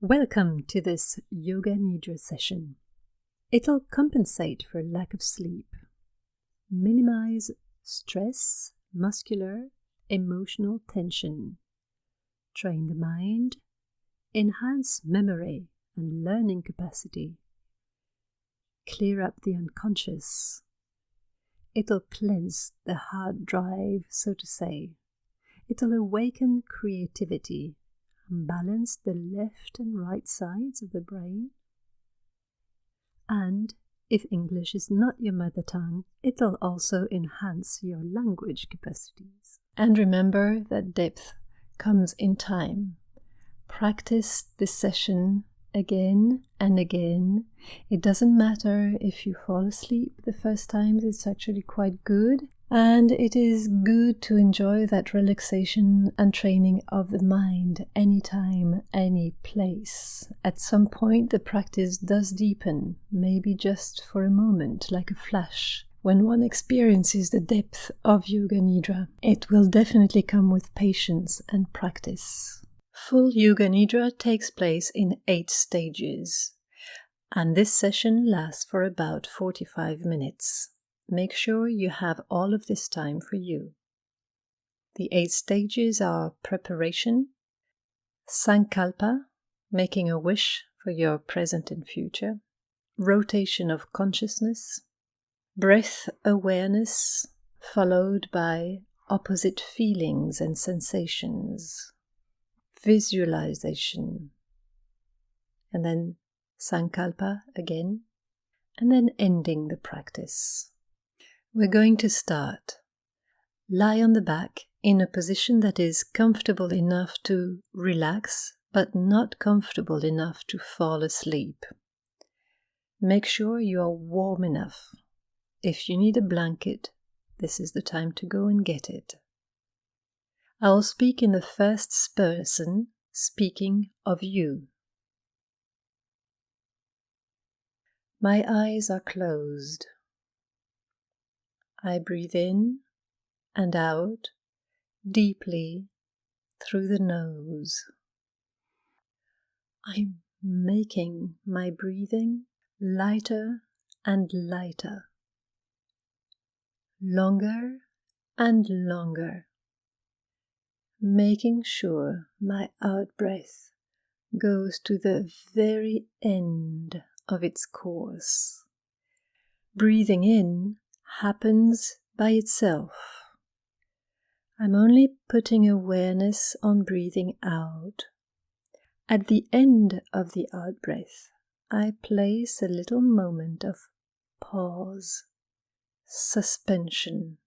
Welcome to this Yoga Nidra session. It'll compensate for lack of sleep, minimize stress, muscular, emotional tension, train the mind, enhance memory and learning capacity, clear up the unconscious. It'll cleanse the hard drive, so to say. It'll awaken creativity, balance the left and right sides of the brain. And if English is not your mother tongue, it'll also enhance your language capacities. And remember that depth comes in time. Practice this session again and again. It doesn't matter if you fall asleep the first time, it's actually quite good. And it is good to enjoy that relaxation and training of the mind anytime, any place. At some point the practice does deepen, maybe just for a moment, like a flash. When one experiences the depth of Yoga Nidra, it will definitely come with patience and practice. Full Yoga Nidra takes place in 8 stages, and this session lasts for about 45 minutes. Make sure you have all of this time for you. The 8 stages are preparation, sankalpa, making a wish for your present and future, rotation of consciousness, breath awareness, followed by opposite feelings and sensations, visualization, and then sankalpa again, and then ending the practice. We're going to start. Lie on the back in a position that is comfortable enough to relax, but not comfortable enough to fall asleep. Make sure you are warm enough. If you need a blanket, this is the time to go and get it. I'll speak in the first person, speaking of you. My eyes are closed. I breathe in and out deeply through the nose. I'm making my breathing lighter and lighter, longer and longer, making sure my out-breath goes to the very end of its course. Breathing in happens by itself. I'm only putting awareness on breathing out. At the end of the out-breath, I place a little moment of pause, suspension.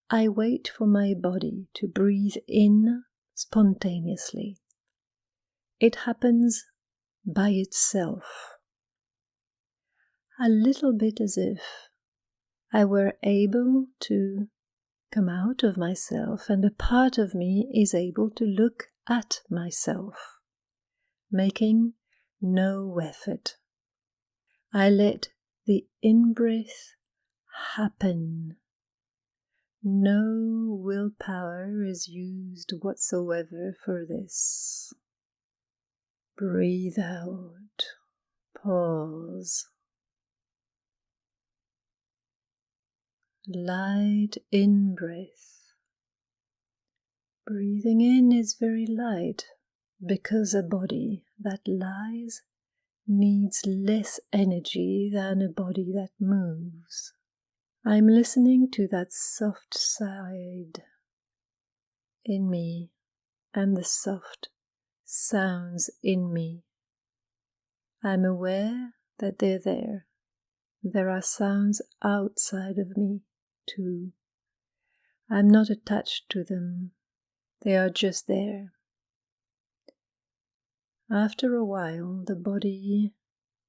I wait for my body to breathe in spontaneously. It happens by itself, a little bit as if I were able to come out of myself, and a part of me is able to look at myself, making no effort. I let the in-breath happen. No willpower is used whatsoever for this. Breathe out. Pause. Light in-breath. Breathing in is very light because a body that lies needs less energy than a body that moves. I'm listening to that soft side in me and the soft sounds in me. I'm aware that they're there. There are sounds outside of me too. I'm not attached to them. They are just there. After a while, the body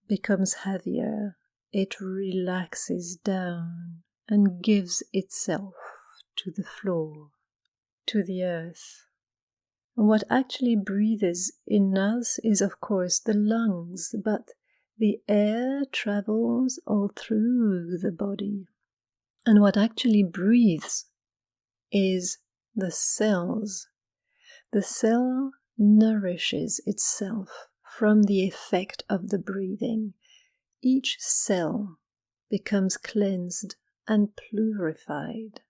becomes heavier. It relaxes down and gives itself to the floor, to the earth. And what actually breathes in us is, of course, the lungs, but the air travels all through the body. And what actually breathes is the cells. The cell nourishes itself from the effect of the breathing. Each cell becomes cleansed and purified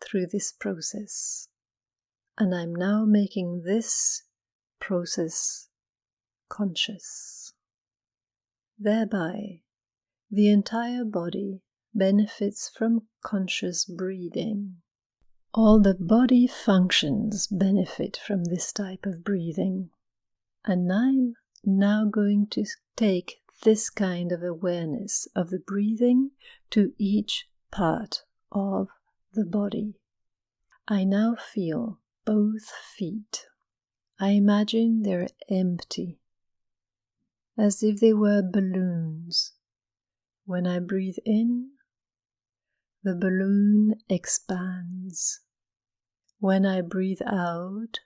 through this process. And I'm now making this process conscious. Thereby, the entire body benefits from conscious breathing. All the body functions benefit from this type of breathing. And I'm now going to take this kind of awareness of the breathing to each part of the body. I now feel both feet. I imagine they're empty, as if they were balloons. When I breathe in, the balloon expands. When I breathe out,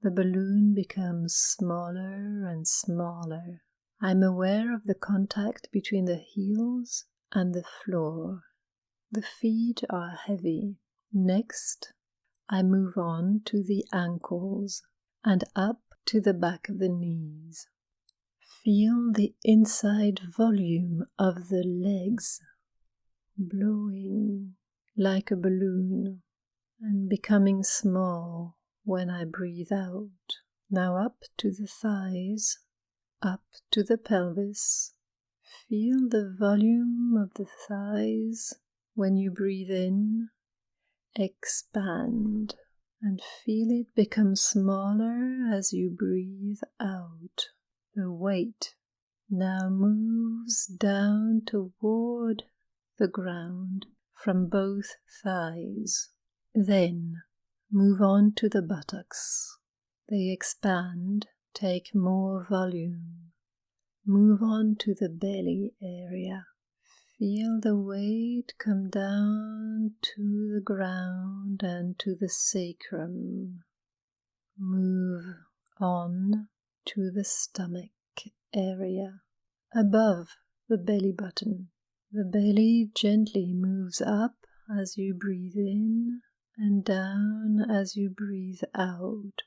the balloon becomes smaller and smaller. I'm aware of the contact between the heels and the floor. The feet are heavy. Next, I move on to the ankles and up to the back of the knees. Feel the inside volume of the legs blowing like a balloon and becoming small when I breathe out. Now up to the thighs, up to the pelvis. Feel the volume of the thighs when you breathe in, expand, and feel it become smaller as you breathe out. The weight now moves down toward the ground from both thighs. Then move on to the buttocks. They expand, take more volume. Move on to the belly area. Feel the weight come down to the ground and to the sacrum. Move on to the stomach area, above the belly button. The belly gently moves up as you breathe in and down as you breathe out,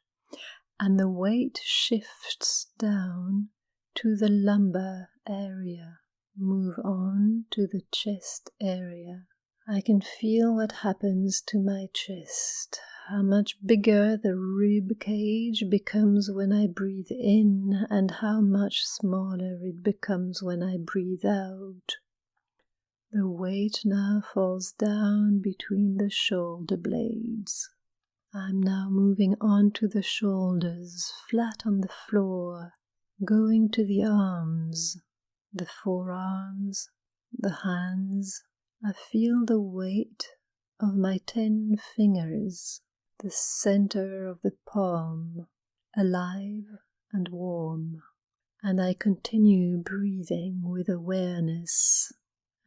and the weight shifts down to the lumbar area. Move on to the chest area. I can feel what happens to my chest, how much bigger the rib cage becomes when I breathe in and how much smaller it becomes when I breathe out. The weight now falls down between the shoulder blades. I'm now moving on to the shoulders, flat on the floor, going to the arms, the forearms, the hands. I feel the weight of my 10 fingers, the center of the palm, alive and warm. And I continue breathing with awareness.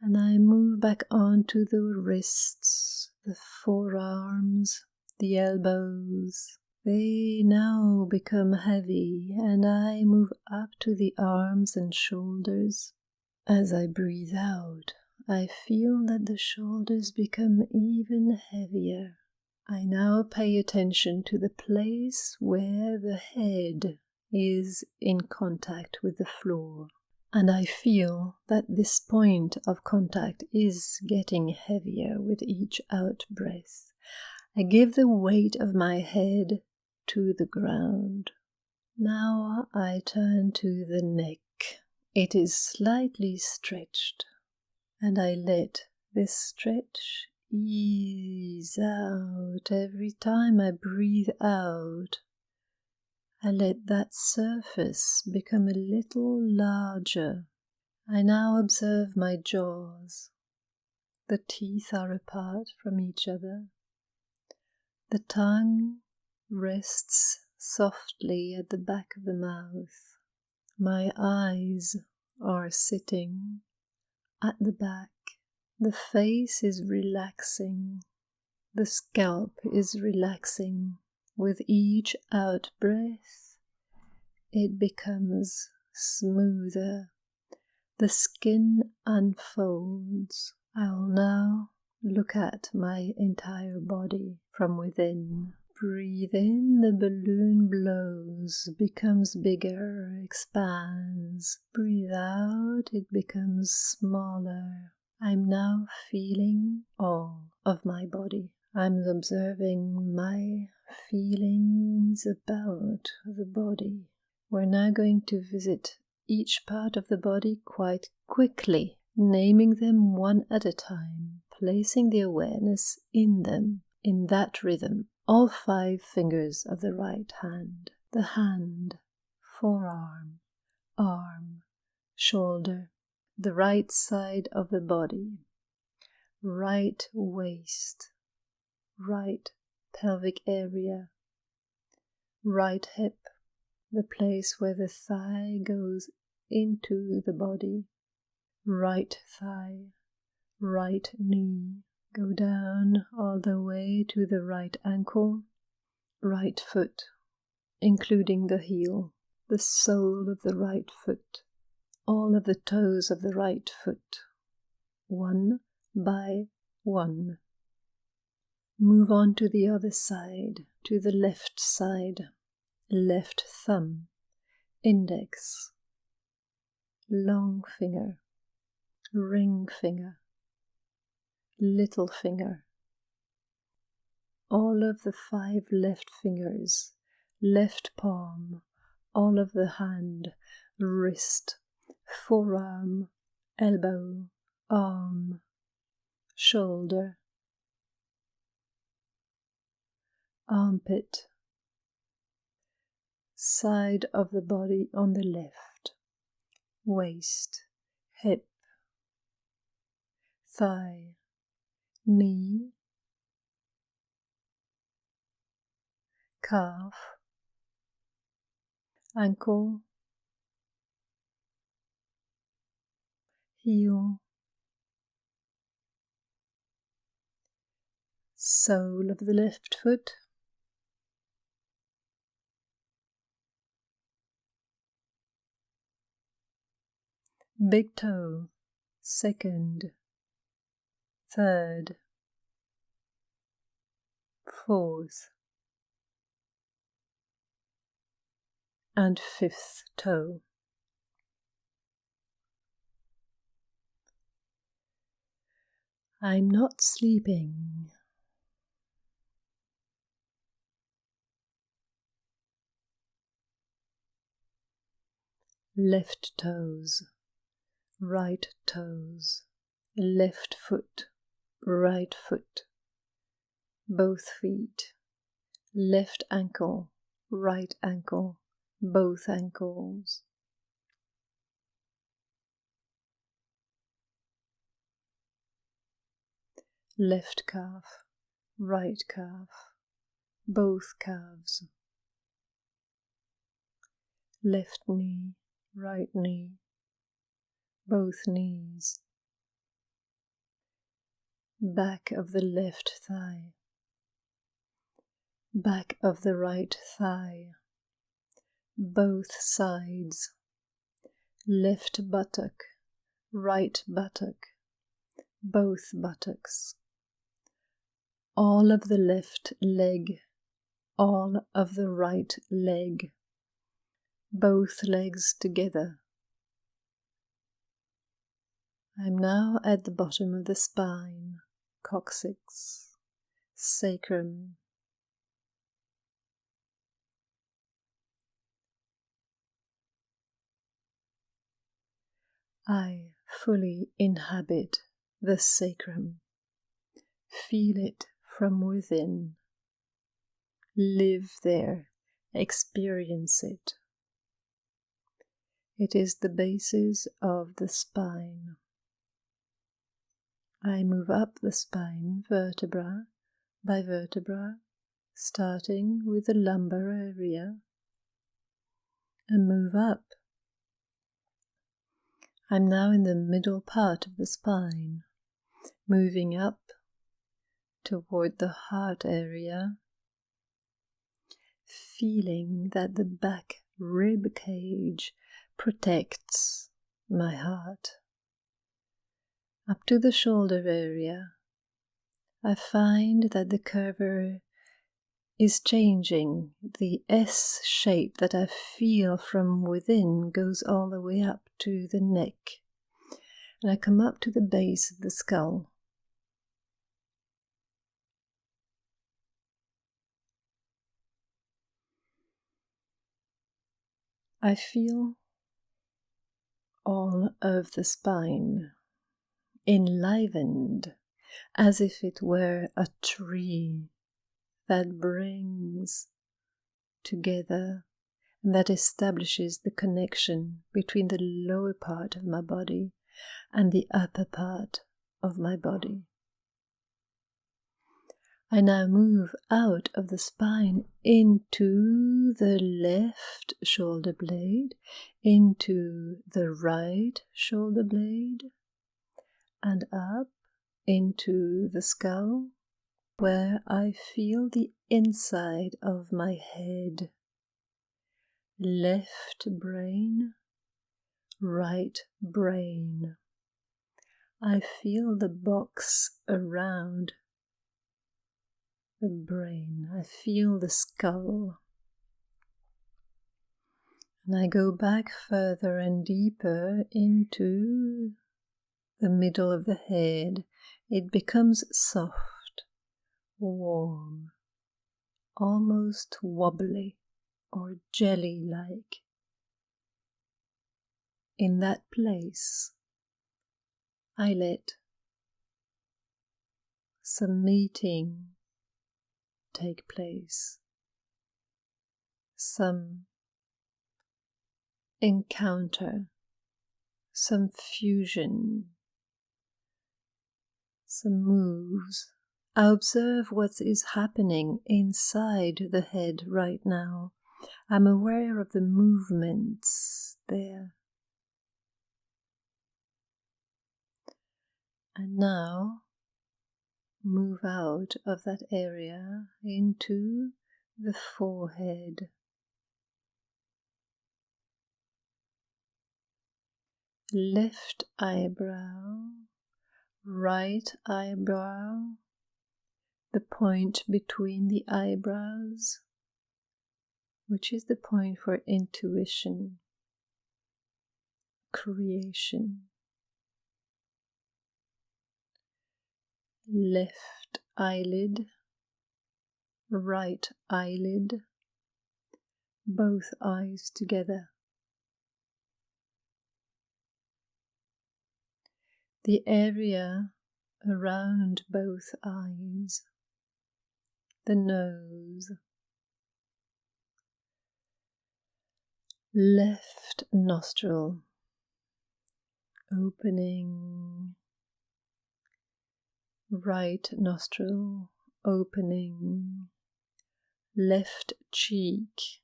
And I move back onto the wrists, the forearms, the elbows. They now become heavy, and I move up to the arms and shoulders. As I breathe out, I feel that the shoulders become even heavier. I now pay attention to the place where the head is in contact with the floor. And I feel that this point of contact is getting heavier with each out-breath. I give the weight of my head to the ground. Now I turn to the neck. It is slightly stretched, and I let this stretch ease out every time I breathe out. I let that surface become a little larger. I now observe my jaws. The teeth are apart from each other. The tongue rests softly at the back of the mouth. My eyes are sitting at the back. The face is relaxing. The scalp is relaxing. With each out-breath, it becomes smoother. The skin unfolds. I will now look at my entire body from within. Breathe in, the balloon blows, becomes bigger, expands. Breathe out, it becomes smaller. I'm now feeling all of my body. I'm observing my feelings about the body. We're now going to visit each part of the body quite quickly, naming them one at a time, placing the awareness in them, in that rhythm. All 5 fingers of the right hand, the hand, forearm, arm, shoulder, the right side of the body, right waist, right pelvic area, right hip, the place where the thigh goes into the body, right thigh, right knee, go down all the way to the right ankle, right foot, including the heel, the sole of the right foot, all of the toes of the right foot, one by one. Move on to the other side, to the left side, left thumb, index, long finger, ring finger, little finger, all of the 5 left fingers, left palm, all of the hand, wrist, forearm, elbow, arm, shoulder, armpit, side of the body on the left, waist, hip, thigh, knee, calf, ankle, heel, sole of the left foot, big toe, second, third, fourth, and 5th toe. I'm not sleeping. Left toes, right toes, left foot, right foot, both feet, left ankle, right ankle, both ankles. Left calf, right calf, both calves. Left knee, right knee, both knees. Back of the left thigh, back of the right thigh, both sides. Left buttock, right buttock, both buttocks. All of the left leg, all of the right leg, both legs together. I'm now at the bottom of the spine, coccyx, sacrum. I fully inhabit the sacrum. Feel it from within. Live there. Experience it. It is the basis of the spine. I move up the spine vertebra by vertebra, starting with the lumbar area, and move up. I'm now in the middle part of the spine, moving up toward the heart area, feeling that the back rib cage protects my heart. Up to the shoulder area, I find that the curvature is changing. The S shape that I feel from within goes all the way up to the neck. And I come up to the base of the skull. I feel all of the spine enlivened, as if it were a tree that brings together and that establishes the connection between the lower part of my body and the upper part of my body. I now move out of the spine into the left shoulder blade, into the right shoulder blade, and up into the skull, where I feel the inside of my head. Left brain, right brain. I feel the box around the brain. I feel the skull. And I go back further and deeper into the middle of the head. It becomes soft, warm, almost wobbly or jelly-like. In that place, I let some meeting take place, some encounter, some fusion, some moves. I observe what is happening inside the head right now. I'm aware of the movements there. And now move out of that area into the forehead. Left eyebrow, right eyebrow, the point between the eyebrows, which is the point for intuition, creation. Left eyelid, right eyelid, both eyes together. The area around both eyes, the nose, left nostril, opening, right nostril, opening, left cheek,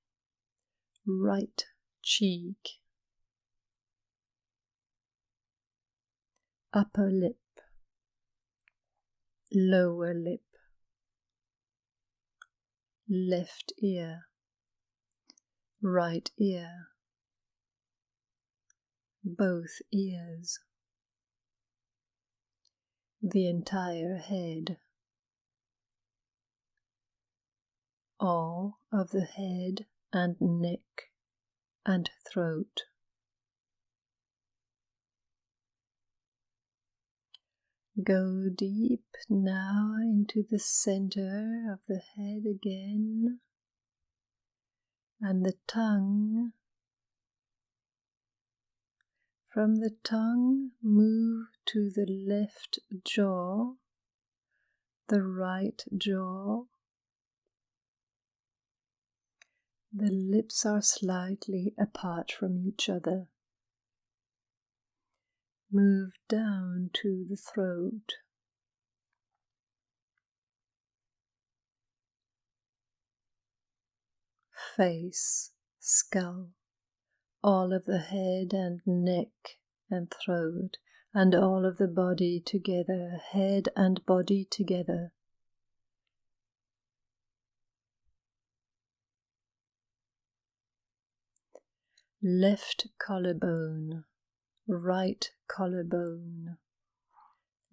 right cheek, upper lip, lower lip, left ear, right ear, both ears, the entire head, all of the head and neck and throat. Go deep now into the center of the head again, and the tongue. From the tongue, move to the left jaw, the right jaw. The lips are slightly apart from each other. Move down to the throat. Face, skull, all of the head and neck and throat, and all of the body together, head and body together. Left collarbone, right collarbone,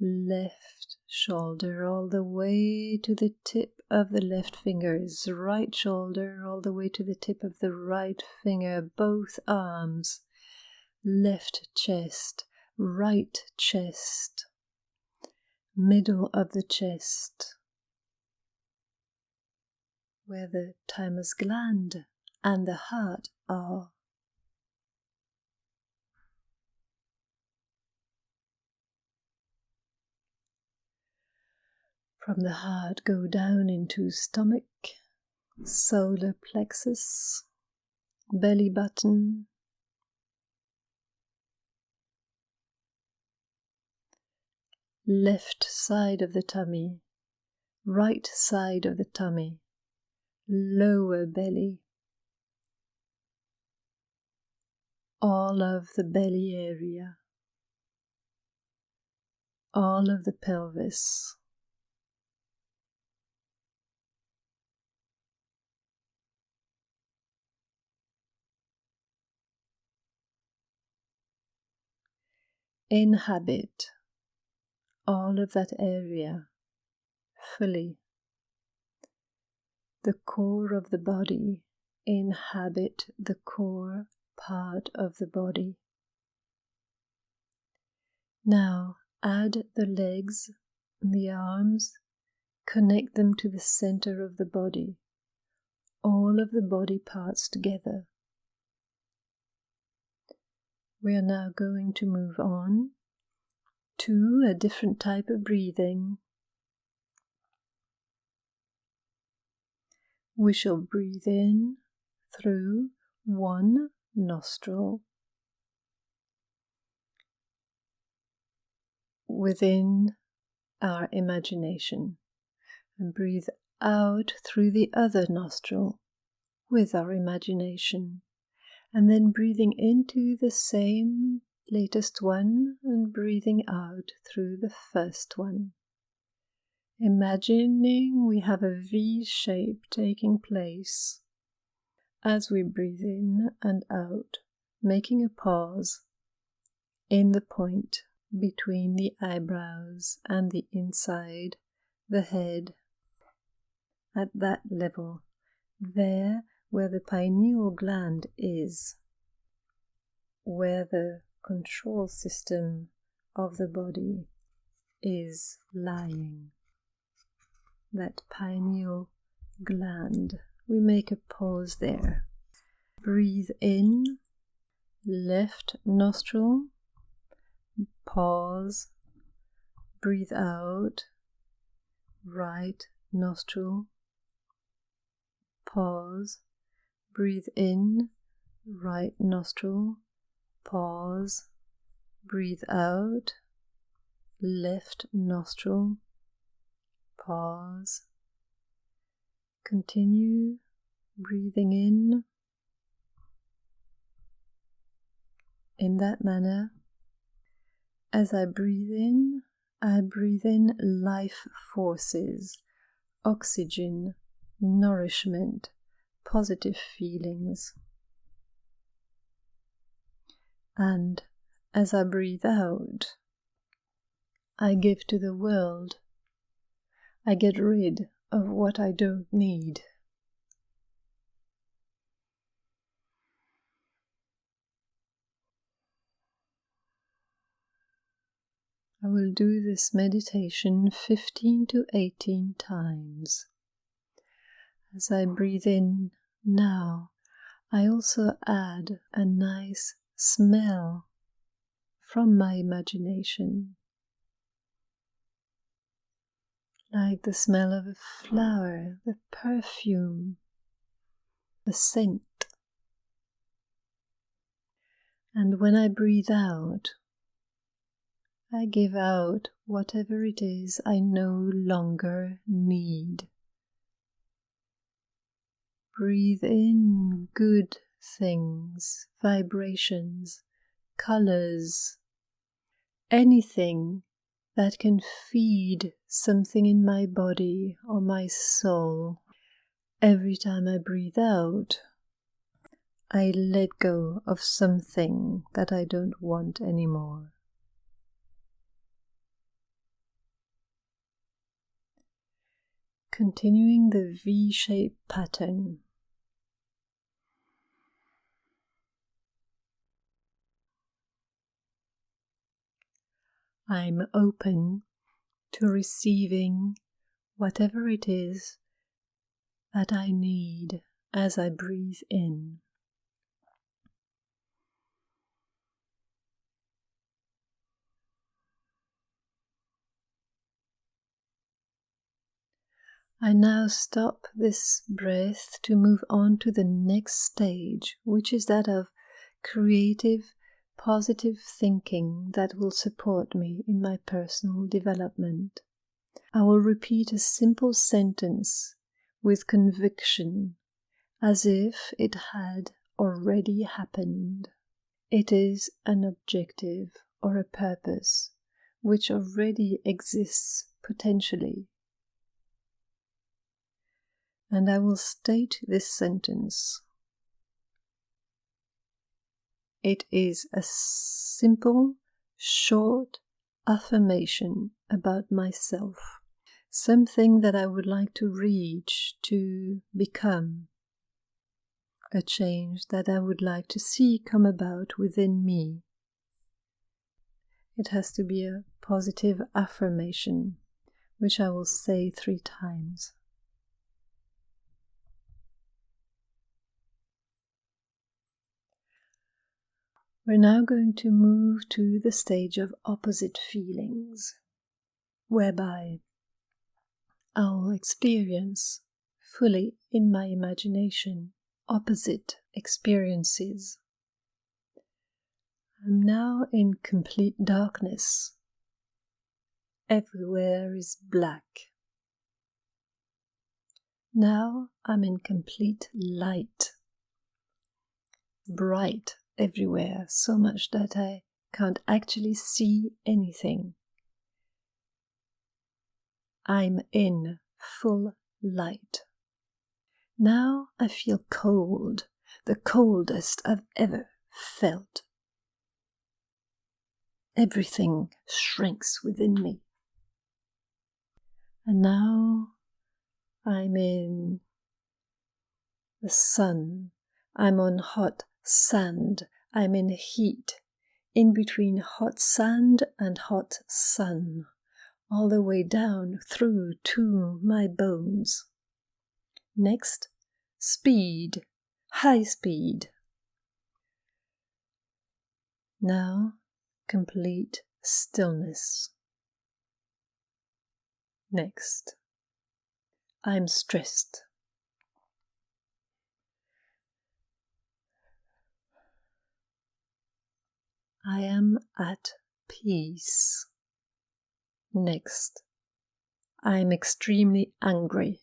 left shoulder all the way to the tip of the left fingers, right shoulder all the way to the tip of the right finger, both arms, left chest, right chest, middle of the chest, where the thymus gland and the heart are. From the heart, go down into stomach, solar plexus, belly button, left side of the tummy, right side of the tummy, lower belly, all of the belly area, all of the pelvis. Inhabit all of that area fully. The core of the body, inhabit the core part of the body. Now add the legs, the arms, connect them to the center of the body, all of the body parts together. We are now going to move on to a different type of breathing. We shall breathe in through one nostril within our imagination and breathe out through the other nostril with our imagination, and then breathing into the same latest one and breathing out through the first one. Imagining we have a V shape taking place as we breathe in and out, making a pause in the point between the eyebrows and the inside, the head, at that level, there where the pineal gland is, where the control system of the body is lying. That pineal gland. We make a pause there. Breathe in, left nostril, pause, breathe out, right nostril, pause, breathe in, right nostril, pause, breathe out, left nostril, pause, continue breathing in that manner. As I breathe in life forces, oxygen, nourishment, positive feelings. And as I breathe out, I give to the world. I get rid of what I don't need. I will do this meditation 15 to 18 times. As I breathe in now, I also add a nice smell from my imagination, like the smell of a flower, the perfume, the scent. And when I breathe out, I give out whatever it is I no longer need. Breathe in good things, vibrations, colors, anything that can feed something in my body or my soul. Every time I breathe out, I let go of something that I don't want anymore. continuing the V-shaped pattern. I'm open to receiving whatever it is that I need as I breathe in. I now stop this breath to move on to the next stage, which is that of creative, positive thinking that will support me in my personal development. I will repeat a simple sentence with conviction, as if it had already happened. It is an objective or a purpose which already exists potentially. And I will state this sentence. It is a simple, short affirmation about myself, something that I would like to reach, to become, a change that I would like to see come about within me. It has to be a positive affirmation, which I will say 3 times. We're now going to move to the stage of opposite feelings, whereby I'll experience fully in my imagination opposite experiences. I'm now in complete darkness. Everywhere is black. Now I'm in complete light. Bright everywhere, so much that I can't actually see anything. I'm in full light. Now I feel cold, the coldest I've ever felt. Everything shrinks within me. And now I'm in the sun. I'm on hot sand. I'm in heat, in between hot sand and hot sun, all the way down through to my bones. Next, speed, high speed. Now, complete stillness. Next, I'm stressed. I am at peace. Next, I am extremely angry.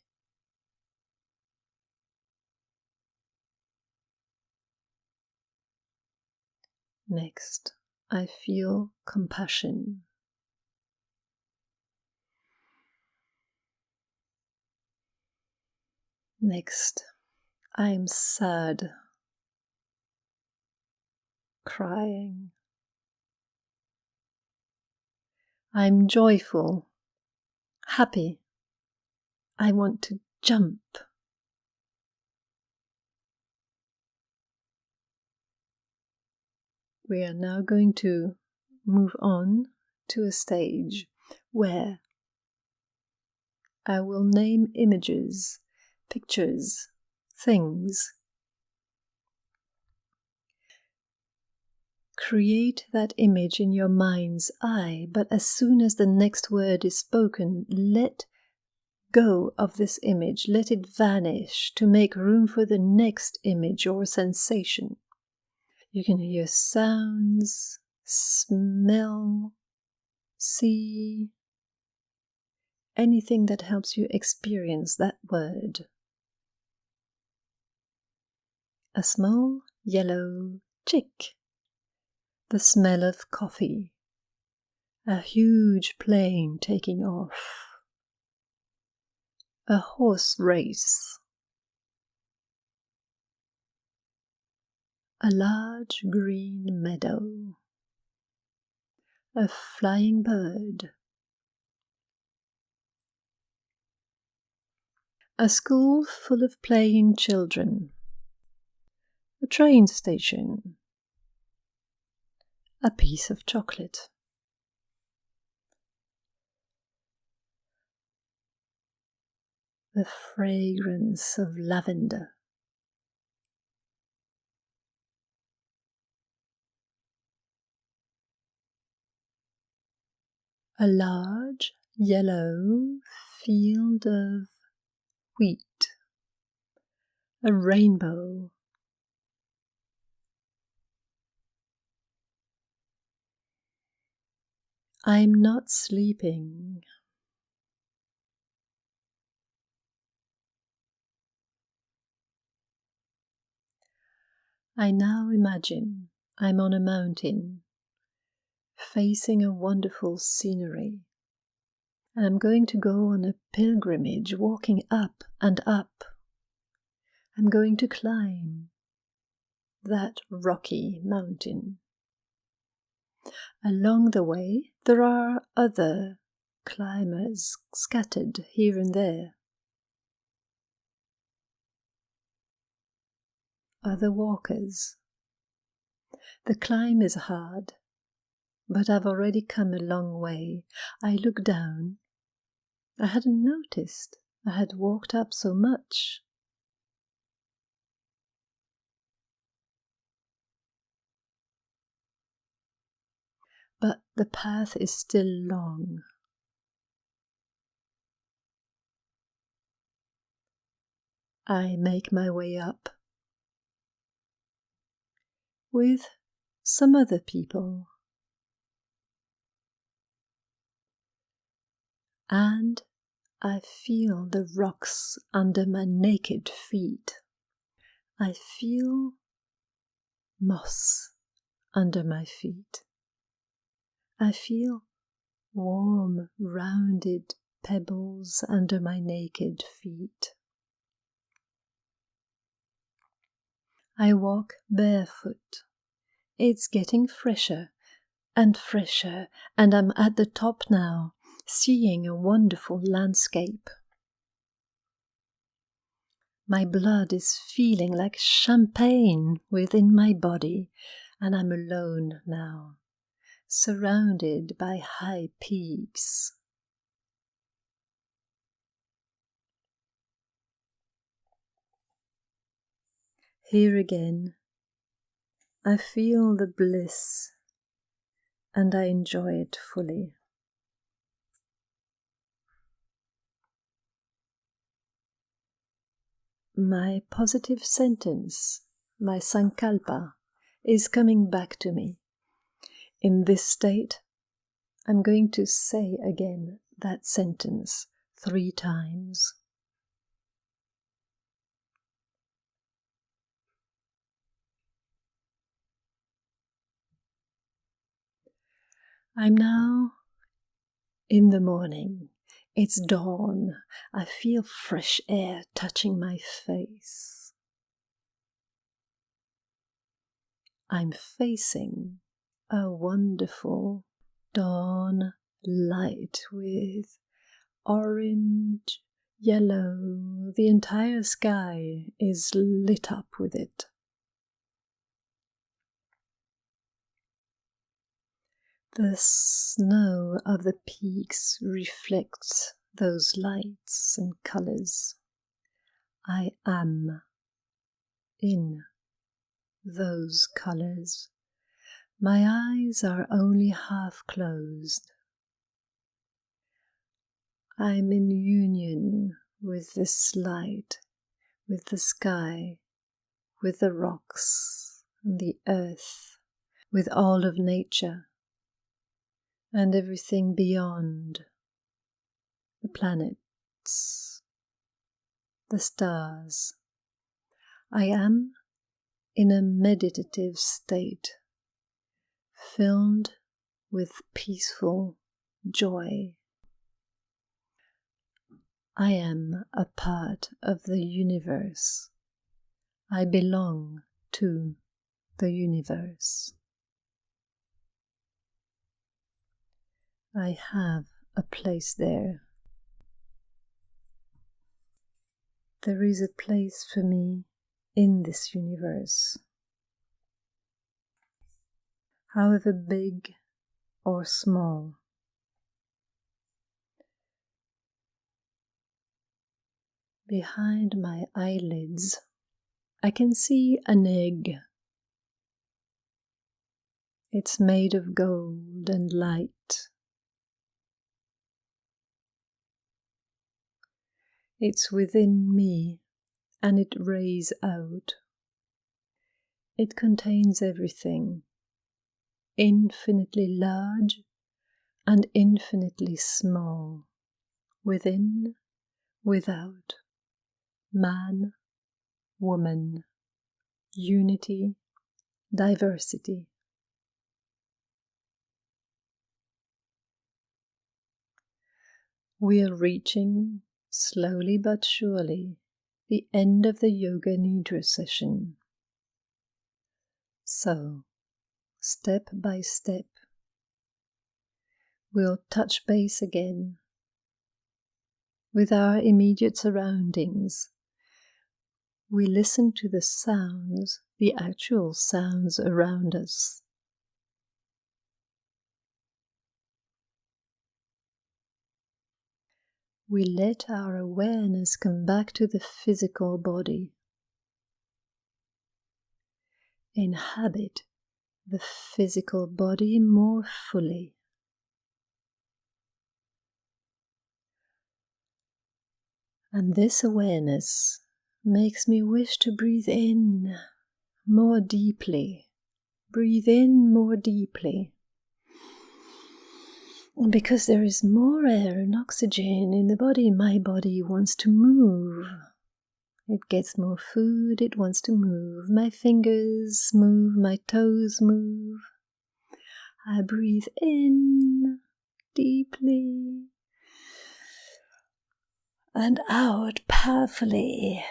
Next, I feel compassion. Next, I am sad, crying. I'm joyful, happy. I want to jump. We are now going to move on to a stage where I will name images, pictures, things. Create that image in your mind's eye, but as soon as the next word is spoken, let go of this image, let it vanish to make room for the next image or sensation. You can hear sounds, smell, see, anything that helps you experience that word. A small yellow chick. The smell of coffee. A huge plane taking off. A horse race. A large green meadow. A flying bird. A school full of playing children. A train station. A piece of chocolate. The fragrance of lavender. A large yellow field of wheat. A rainbow. I'm not sleeping. I now imagine I'm on a mountain, facing a wonderful scenery, and I'm going to go on a pilgrimage, walking up and up. I'm going to climb that rocky mountain. Along the way, there are other climbers scattered here and there. Other walkers. The climb is hard, but I've already come a long way. I look down. I hadn't noticed I had walked up so much. But the path is still long. I make my way up with some other people, and I feel the rocks under my naked feet. I feel moss under my feet. I feel warm, rounded pebbles under my naked feet. I walk barefoot. It's getting fresher and fresher, and I'm at the top now, seeing a wonderful landscape. My blood is feeling like champagne within my body, and I'm alone now, surrounded by high peaks. Here again, I feel the bliss, and I enjoy it fully. My positive sentence, my sankalpa, is coming back to me. In this state, I'm going to say again that sentence 3 times. I'm now in the morning. It's dawn. I feel fresh air touching my face. I'm facing a wonderful dawn light with orange, yellow. The entire sky is lit up with it. The snow of the peaks reflects those lights and colors. I am in those colors. My eyes are only half closed. I'm in union with this light, with the sky, with the rocks and the earth, with all of nature and everything beyond, the planets, the stars. I am in a meditative state, filled with peaceful joy. I am a part of the universe. I belong to the universe. I have a place there. there is a place for me in this universe, however big or small. Behind my eyelids, I can see an egg. It's made of gold and light. It's within me, and it rays out. It contains everything, infinitely large and infinitely small, within, without, man, woman, unity, diversity. We are reaching, slowly but surely, the end of the Yoga Nidra session. So, step by step, we'll touch base again with our immediate surroundings. We listen to the sounds, the actual sounds around us. We let our awareness come back to the physical body. Inhabit the physical body more fully. And this awareness makes me wish to breathe in more deeply. Breathe in more deeply. Because there is more air and oxygen in the body, my body wants to move. It gets more food, it wants to move. My fingers move, my toes move. I breathe in deeply and out powerfully.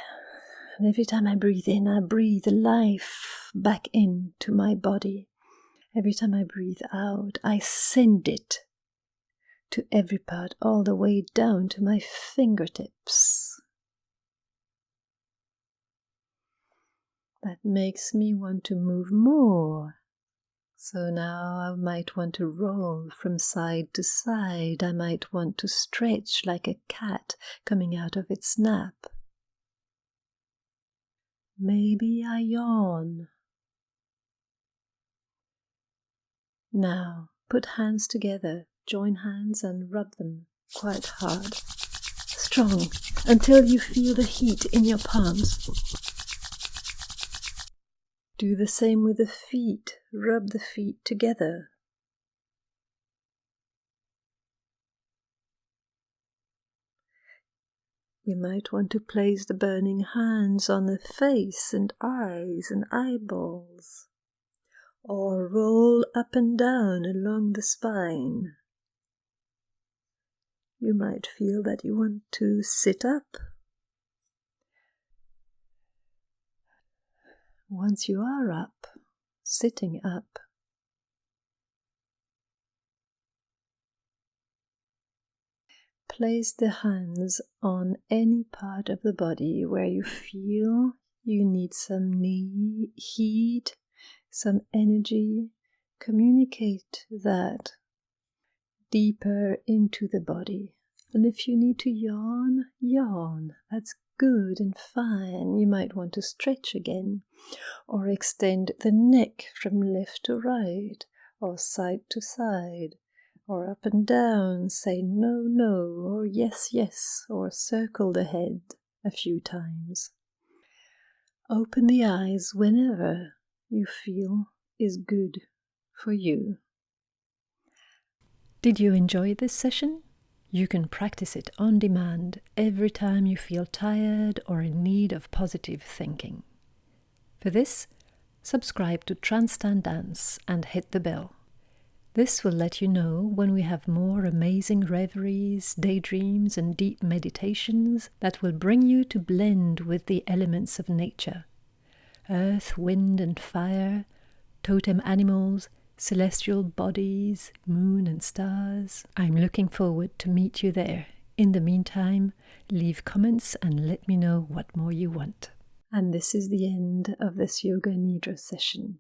And every time I breathe in, I breathe life back into my body. Every time I breathe out, I send it to every part, all the way down to my fingertips. That makes me want to move more. So now I might want to roll from side to side. I might want to stretch like a cat coming out of its nap. Maybe I yawn. Now, put hands together, join hands and rub them quite hard, strong, until you feel the heat in your palms. Do the same with the feet, rub the feet together. You might want to place the burning hands on the face and eyes and eyeballs, or roll up and down along the spine. You might feel that you want to sit up. Once you are up, sitting up, place the hands on any part of the body where you feel you need some heat, some energy. Communicate that deeper into the body. And if you need to yawn, yawn. That's good and fine. You might want to stretch again, or extend the neck from left to right, or side to side, or up and down. Say no, no, or yes, yes, or circle the head a few times. Open the eyes whenever you feel is good for you. Did you enjoy this session? You can practice it on demand every time you feel tired or in need of positive thinking. For this, subscribe to Trance Dance and hit the bell. This will let you know when we have more amazing reveries, daydreams and deep meditations that will bring you to blend with the elements of nature. Earth, wind and fire, totem animals, celestial bodies, moon and stars. I'm looking forward to meet you there In the meantime, leave comments and let me know what more you want. And this is the end of this Yoga Nidra session.